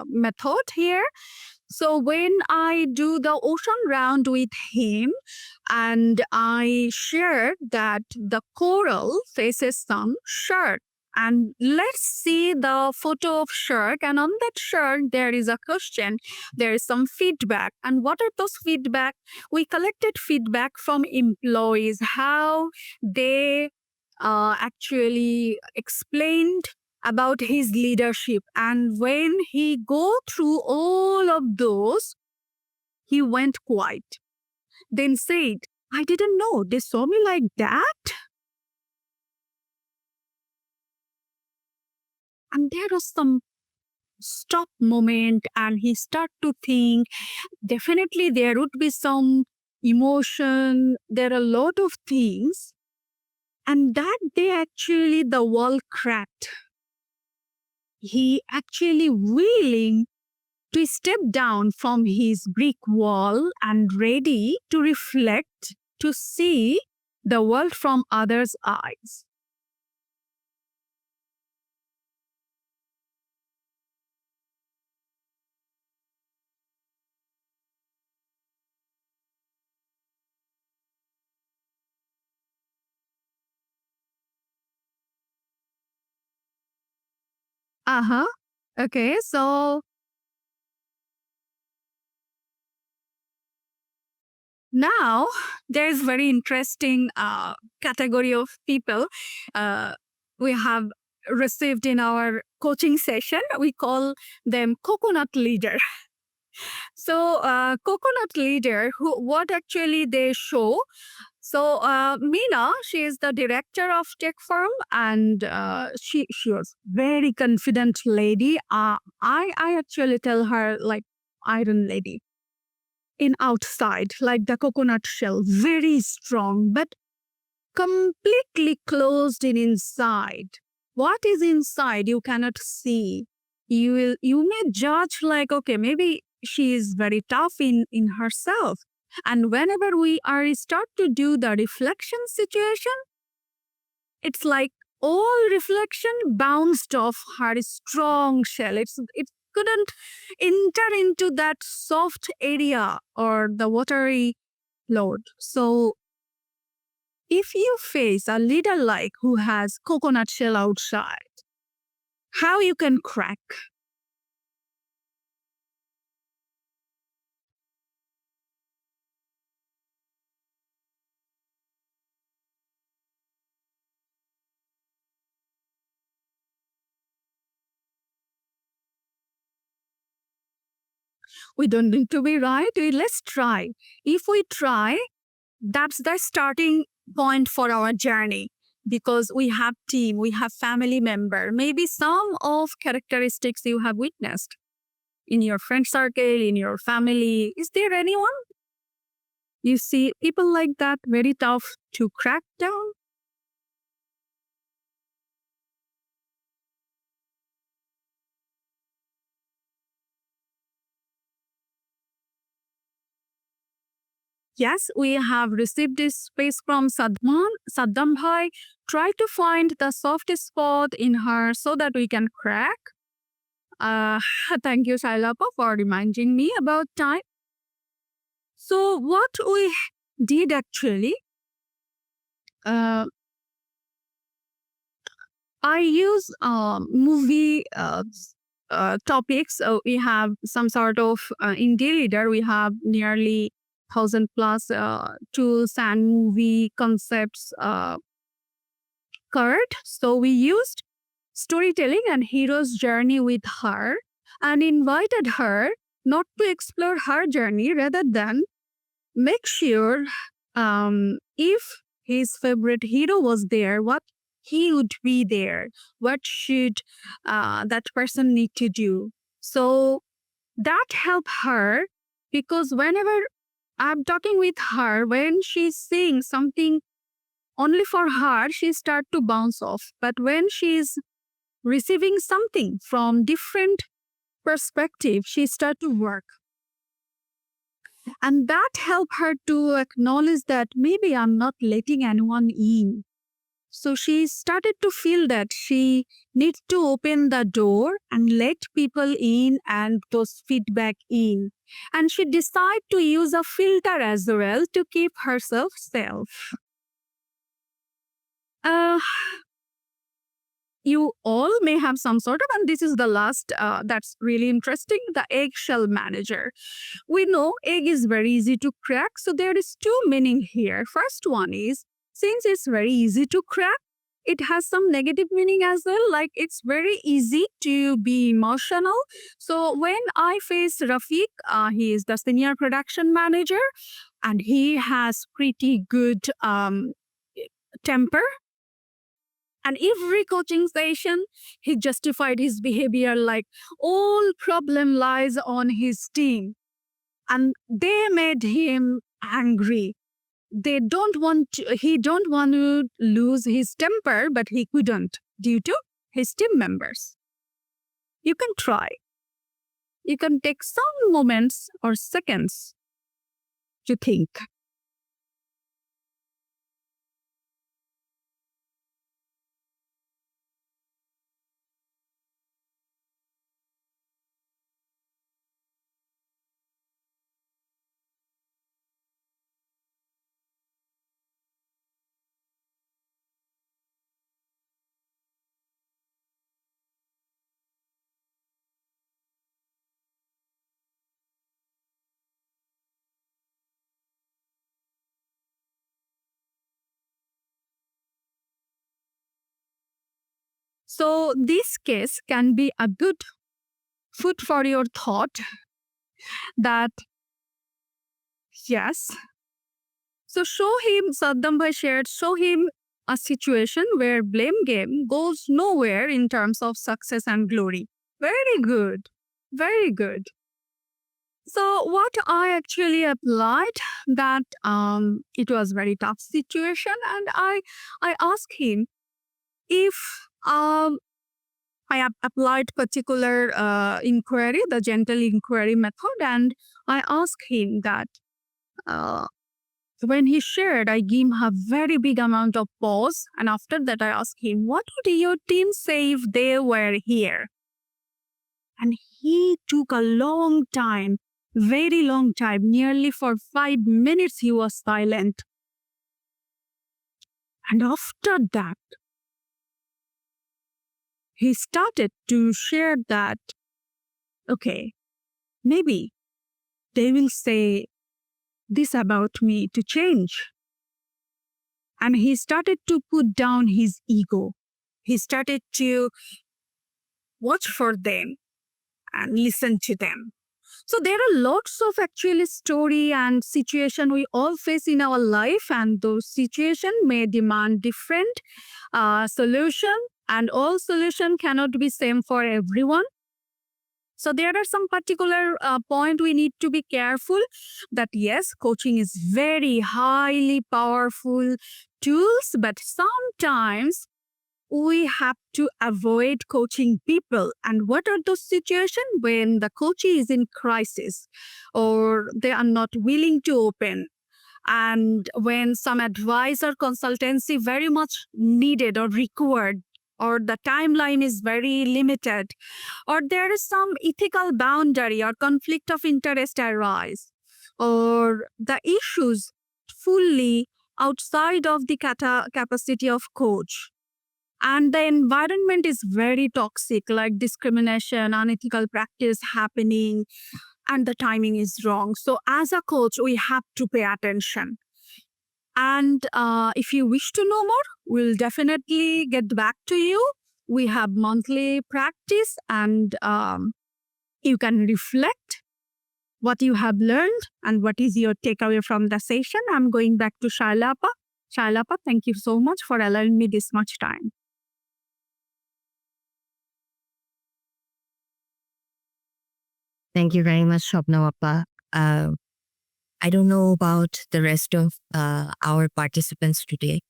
method here. So when I do the ocean round with him, and I shared that the coral faces some shark. And let's see the photo of shark. And on that shark, there is a question. There is some feedback. And what are those feedback? We collected feedback from employees, how they actually explained about his leadership. And when he go through all of those, he went quiet. Then said, I didn't know they saw me like that. And there was some stop moment, and he start to think, definitely there would be some emotion. There are a lot of things. And that day, actually, the wall cracked. He actually willing to step down from his brick wall and ready to reflect, to see the world from others' eyes. Uh-huh. Okay, so now there is very interesting category of people we have received in our coaching session. We call them coconut leader. So coconut leader, what actually they show. So Meena, she is the director of tech firm, and she was very confident lady. I actually tell her like iron lady. In outside, like the coconut shell, very strong, but completely closed in inside. What is inside you cannot see. You may judge like, okay, maybe she is very tough in herself. And whenever we are start to do the reflection situation, it's like all reflection bounced off her strong shell. It couldn't enter into that soft area or the watery load. So if you face a leader like who has coconut shell outside, how you can crack? We don't need to be right. Let's try. If we try, that's the starting point for our journey, because we have team, we have family member, maybe some of characteristics you have witnessed in your friend circle, in your family. Is there anyone you see people like that very tough to crack down? Yes, we have received this space from Saddam Bhai. Try to find the softest spot in her so that we can crack. Uh, Thank you, Shaila, for reminding me about time. So what we did actually, uh, I use movie topics. So we have some sort of in DLeader, we have nearly 1,000 plus tools and movie concepts covered. So we used storytelling and hero's journey with her and invited her not to explore her journey, rather than make sure if his favorite hero was there, what he would be there, what should that person need to do. So that helped her, because whenever I'm talking with her, when she's saying something only for her, she start to bounce off. But when she's receiving something from different perspective, she start to work. And that helped her to acknowledge that maybe I'm not letting anyone in. So she started to feel that she needs to open the door and let people in and those feedback in. And she decided to use a filter as well to keep herself safe. Uh, you all may have some sort of, and this is the last that's really interesting, the eggshell manager. We know egg is very easy to crack, so there is two meaning here. First one is, since it's very easy to crack, it has some negative meaning as well, like it's very easy to be emotional. So when I face Rafiq, he is the senior production manager and he has pretty good temper. And every coaching session, he justified his behavior like all problem lies on his team. And they made him angry. He don't want to lose his temper, but he couldn't due to his team members. You can try. You can take some moments or seconds to think. So this case can be a good food for your thought that yes. So Saddam Bhai shared, show him a situation where blame game goes nowhere in terms of success and glory. Very good. Very good. So what I actually applied, that it was very tough situation, and I asked him if I have applied particular inquiry, the gentle inquiry method, and I asked him that when he shared, I gave him a very big amount of pause. And after that, I asked him, what would your team say if they were here? And he took a long time, very long time, nearly for 5 minutes he was silent. And after that, he started to share that, okay, maybe they will say this about me to change. And he started to put down his ego. He started to watch for them and listen to them. So there are lots of actually story and situation we all face in our life, and those situation may demand different solution, and all solution cannot be same for everyone. So there are some particular point we need to be careful that yes, coaching is very highly powerful tools, but sometimes we have to avoid coaching people. And what are those situations when the coachee is in crisis or they are not willing to open, and when some advice or consultancy very much needed or required, or the timeline is very limited, or there is some ethical boundary or conflict of interest arise, or the issues fully outside of the capacity of coach, and the environment is very toxic, like discrimination, unethical practice happening, and the timing is wrong. So as a coach, we have to pay attention. And if you wish to know more, we'll definitely get back to you. We have monthly practice, and you can reflect what you have learned and what is your takeaway from the session. I'm going back to Shaila. Shaila, thank you so much for allowing me this much time. Thank you very much, Sabnam. I don't know about the rest of our participants today,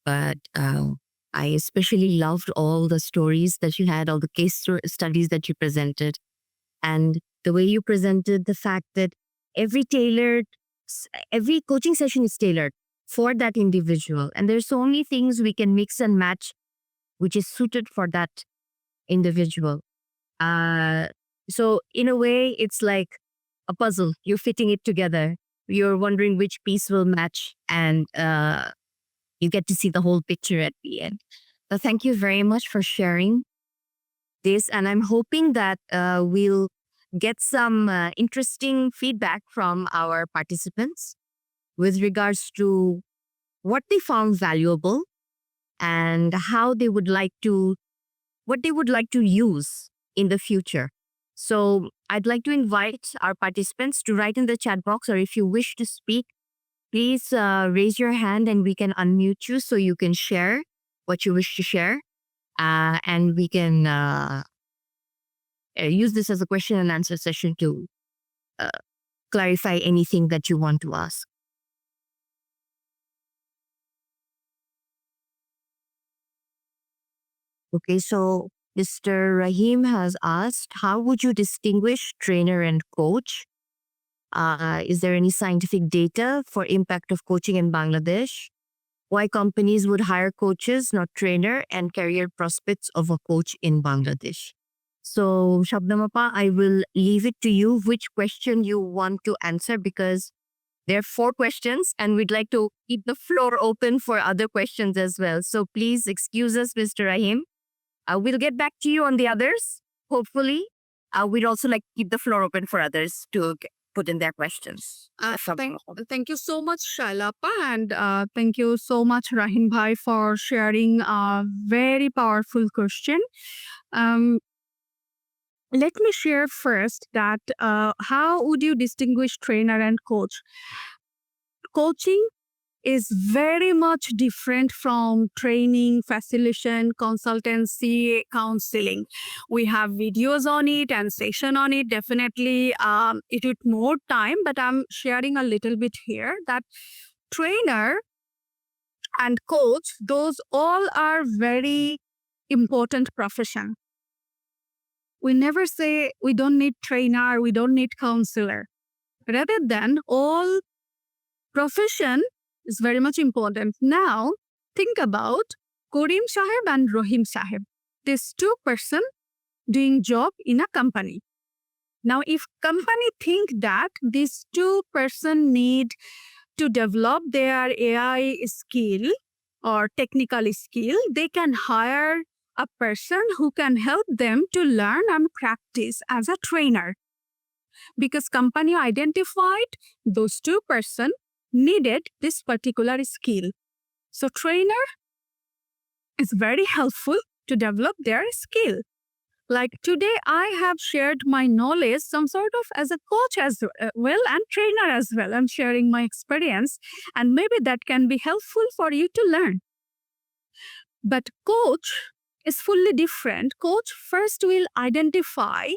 but I especially loved all the stories that you had, all the case studies that you presented, and the way you presented the fact that every coaching session is tailored for that individual. And there's so many things we can mix and match, which is suited for that individual. So in a way, it's like a puzzle. You're fitting it together. You're wondering which piece will match, and you get to see the whole picture at the end. So thank you very much for sharing this. And I'm hoping that we'll get some interesting feedback from our participants with regards to what they found valuable and how they would like to, what they would like to use in the future. So I'd like to invite our participants to write in the chat box, or if you wish to speak, please raise your hand and we can unmute you so you can share what you wish to share. And we can use this as a question and answer session to clarify anything that you want to ask. Okay, so Mr. Rahim has asked, how would you distinguish trainer and coach? Is there any scientific data for impact of coaching in Bangladesh? Why companies would hire coaches, not trainer, and career prospects of a coach in Bangladesh? So, Sabnam, I will leave it to you which question you want to answer, because there are 4 questions and we'd like to keep the floor open for other questions as well. So please excuse us, Mr. Rahim. We'll get back to you on the others, hopefully. We'd also like to keep the floor open for others to put in their questions. Thank you so much, Shaila, and thank you so much, Rahim Bhai, for sharing a very powerful question. Let me share first that how would you distinguish trainer and coach? Coaching is very much different from training, facilitation, consultancy, counseling. We have videos on it and session on it. Definitely, it took more time, but I'm sharing a little bit here that trainer and coach, those all are very important profession. We never say we don't need trainer, we don't need counselor. Rather than all profession is very much important. Now, think about Karim Sahib and Rahim Sahib. These two person doing job in a company. Now, if company think that these two person need to develop their AI skill or technical skill, they can hire a person who can help them to learn and practice as a trainer. Because company identified those two person needed this particular skill. So trainer is very helpful to develop their skill. Like today, I have shared my knowledge some sort of as a coach as well and trainer as well. I'm sharing my experience and maybe that can be helpful for you to learn. But coach is fully different. Coach first will identify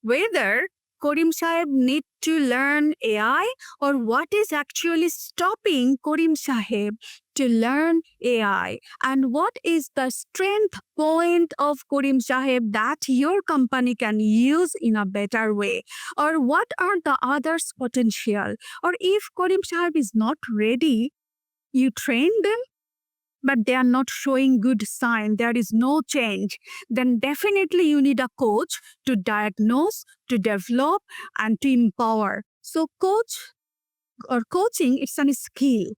whether Karim Sahib need to learn AI or what is actually stopping Karim Sahib to learn AI and what is the strength point of Karim Sahib that your company can use in a better way, or what are the others potential, or if Karim Sahib is not ready, you train them but they are not showing good sign, there is no change, then definitely you need a coach to diagnose, to develop, and to empower. So coach or coaching, it's a skill.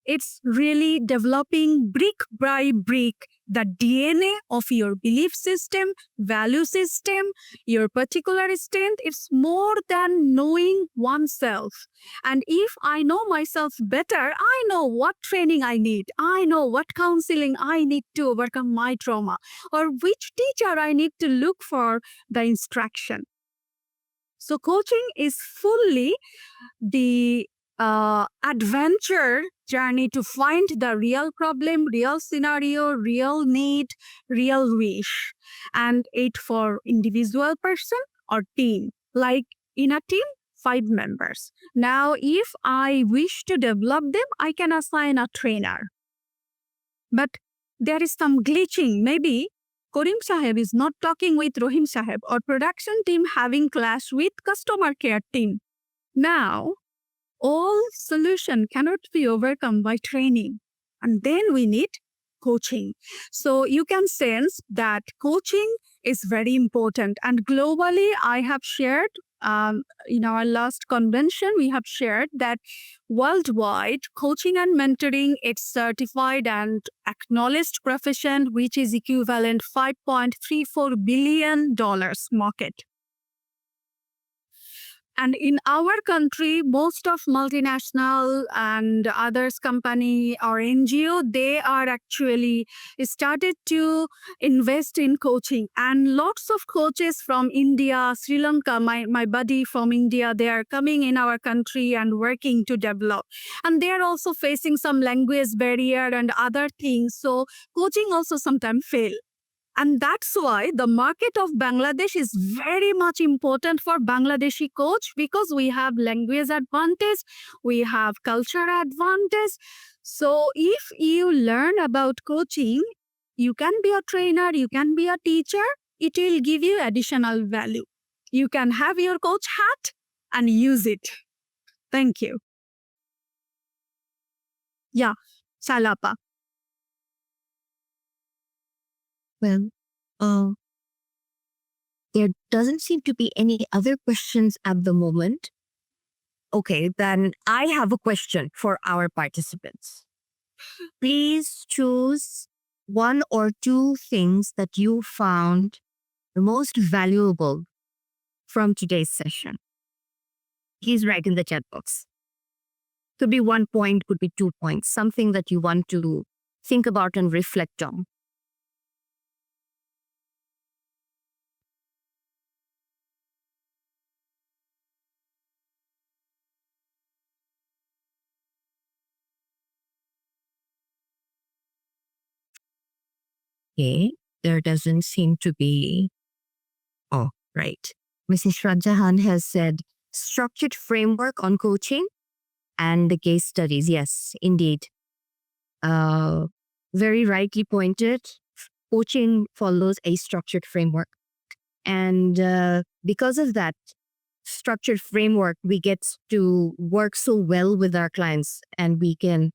It's really developing brick by brick the DNA of your belief system, value system, your particular strength. It's more than knowing oneself. And if I know myself better, I know what training I need. I know what counseling I need to overcome my trauma, or which teacher I need to look for the instruction. So coaching is fully the adventure journey to find the real problem, real scenario, real need, real wish, and it for individual person or team. Like in a team, 5 members. Now, if I wish to develop them, I can assign a trainer. But there is some glitching. Maybe Karim Sahib is not talking with Rahim Sahib, or production team having clash with customer care team. Now, all solution cannot be overcome by training. And then we need coaching. So you can sense that coaching is very important. And globally, I have shared in our last convention, we have shared that worldwide, coaching and mentoring, it's certified and acknowledged profession, which is equivalent $5.34 billion market. And in our country, most of multinational and others company or NGO, they are actually started to invest in coaching. And lots of coaches from India, Sri Lanka, my buddy from India, they are coming in our country and working to develop. And they are also facing some language barrier and other things. So coaching also sometimes fail. And that's why the market of Bangladesh is very much important for Bangladeshi coach, because we have language advantage, we have culture advantage. So if you learn about coaching, you can be a trainer, you can be a teacher, it will give you additional value. You can have your coach hat and use it. Thank you. Yeah, Salapa. Well, there doesn't seem to be any other questions at the moment. Okay, then I have a question for our participants. Please choose 1 or 2 things that you found the most valuable from today's session. Please write in the chat box. Could be 1 point, could be 2 points, something that you want to think about and reflect on. Okay, there doesn't seem to be. Oh, right. Mrs. Shrajahan has said structured framework on coaching and the case studies. Yes, indeed. Very rightly pointed. Coaching follows a structured framework. And because of that, structured framework, we get to work so well with our clients, and we can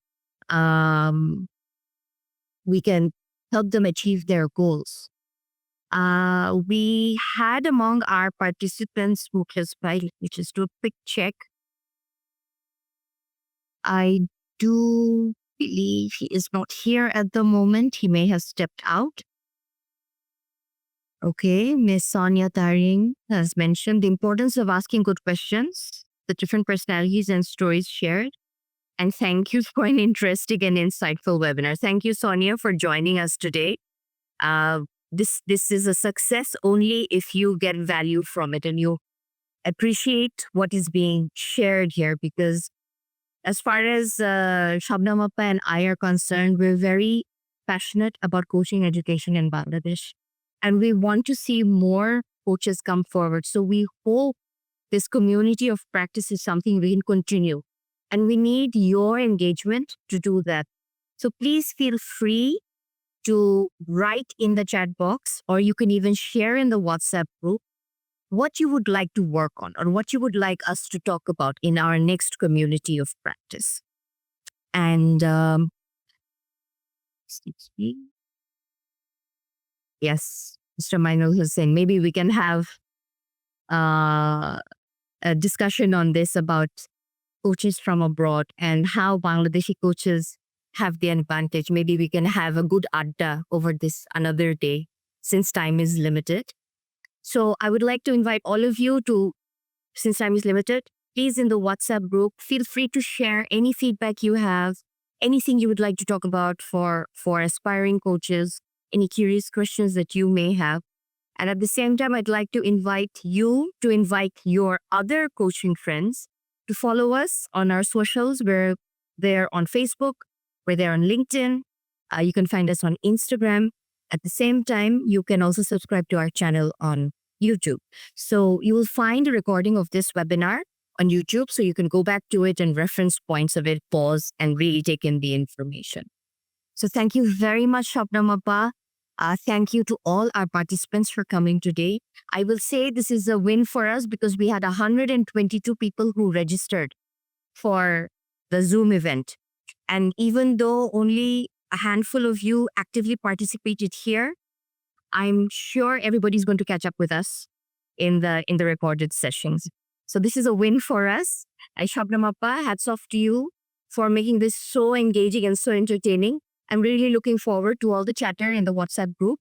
help them achieve their goals. We had among our participants who has filed, which is do a quick check. I do believe he is not here at the moment. He may have stepped out. Okay, Miss Sonia Taring has mentioned the importance of asking good questions, the different personalities and stories shared. And thank you for an interesting and insightful webinar. Thank you, Sonia, for joining us today. This is a success only if you get value from it and you appreciate what is being shared here, because as far as Sabnam Appa and I are concerned, we're very passionate about coaching education in Bangladesh. And we want to see more coaches come forward. So we hope this community of practice is something we can continue. And we need your engagement to do that. So please feel free to write in the chat box, or you can even share in the WhatsApp group what you would like to work on or what you would like us to talk about in our next community of practice. And yes, Mr. Mainul Hussain, maybe we can have a discussion on this about coaches from abroad and how Bangladeshi coaches have the advantage. Maybe we can have a good adda over this another day, since time is limited. So I would like to invite all of you to, since time is limited, please in the WhatsApp group, feel free to share any feedback you have, anything you would like to talk about for aspiring coaches, any curious questions that you may have. And at the same time, I'd like to invite you to invite your other coaching friends to follow us on our socials. We're there on Facebook, we're there on LinkedIn. You can find us on Instagram. At the same time, you can also subscribe to our channel on YouTube. So you will find a recording of this webinar on YouTube, so you can go back to it and reference points of it, pause, and really take in the information. So thank you very much, Sabnam Appa. Thank you to all our participants for coming today. I will say this is a win for us because we had 122 people who registered for the Zoom event. And even though only a handful of you actively participated here, I'm sure everybody's going to catch up with us in the recorded sessions. So this is a win for us. Sabnam Appa, hats off to you for making this so engaging and so entertaining. I'm really looking forward to all the chatter in the WhatsApp group.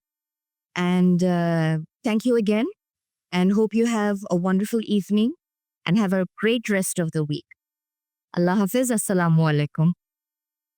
And thank you again, and hope you have a wonderful evening and have a great rest of the week. Allah Hafiz. Assalamu alaikum.